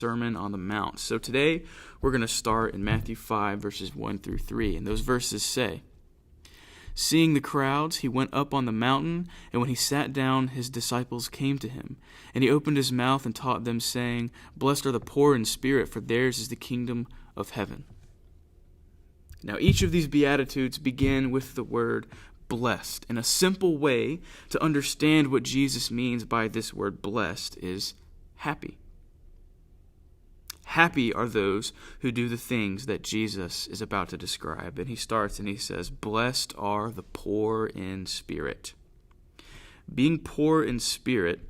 Sermon on the Mount. So today we're going to start in Matthew 5, verses 1 through 3. And those verses say, "Seeing the crowds, he went up on the mountain, and when he sat down, his disciples came to him. And he opened his mouth and taught them, saying, Blessed are the poor in spirit, for theirs is the kingdom of heaven." Now each of these Beatitudes begin with the word blessed. And a simple way to understand what Jesus means by this word blessed is happy. Happy are those who do the things that Jesus is about to describe. And he starts and he says, "Blessed are the poor in spirit." Being poor in spirit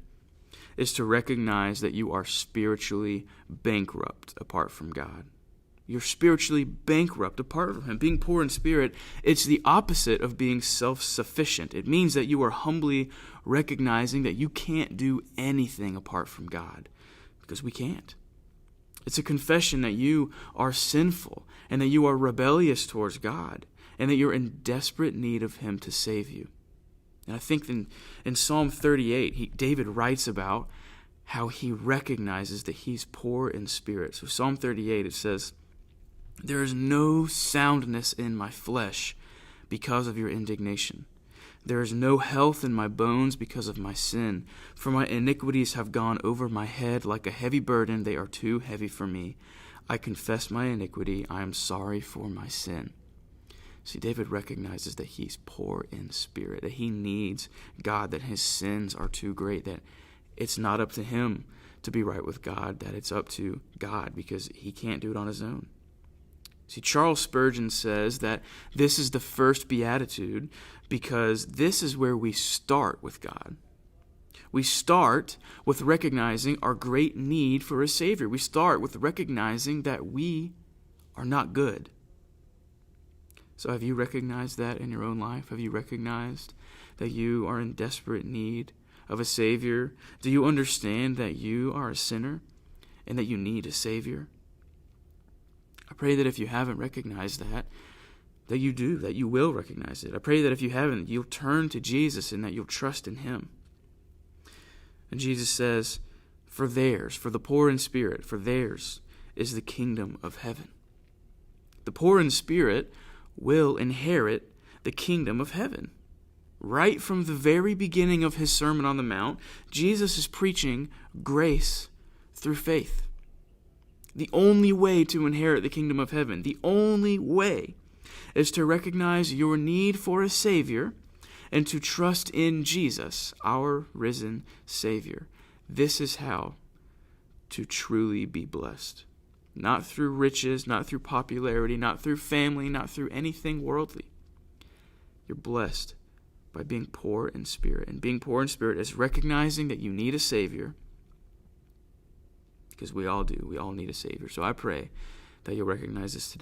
is to recognize that you are spiritually bankrupt apart from God. You're spiritually bankrupt apart from Him. Being poor in spirit, it's the opposite of being self-sufficient. It means that you are humbly recognizing that you can't do anything apart from God, because we can't. It's a confession that you are sinful and that you are rebellious towards God and that you're in desperate need of Him to save you. And I think in Psalm 38, David writes about how he recognizes that he's poor in spirit. So Psalm 38, it says, "There is no soundness in my flesh because of your indignation. There is no health in my bones because of my sin. For my iniquities have gone over my head like a heavy burden. They are too heavy for me. I confess my iniquity. I am sorry for my sin." See, David recognizes that he's poor in spirit, that he needs God, that his sins are too great, that it's not up to him to be right with God, that it's up to God because he can't do it on his own. See, Charles Spurgeon says that this is the first beatitude because this is where we start with God. We start with recognizing our great need for a Savior. We start with recognizing that we are not good. So have you recognized that in your own life? Have you recognized that you are in desperate need of a Savior? Do you understand that you are a sinner and that you need a Savior? I pray that if you haven't recognized that you do, that you will recognize it. I pray that if you haven't, you'll turn to Jesus and that you'll trust in Him. And Jesus says, for the poor in spirit, for theirs is the kingdom of heaven. The poor in spirit will inherit the kingdom of heaven. Right from the very beginning of His Sermon on the Mount, Jesus is preaching grace through faith. The only way to inherit the kingdom of heaven, the only way, is to recognize your need for a Savior and to trust in Jesus, our risen Savior. This is how to truly be blessed. Not through riches, not through popularity, not through family, not through anything worldly. You're blessed by being poor in spirit. And being poor in spirit is recognizing that you need a Savior, because we all do. We all need a Savior. So I pray that you'll recognize this today.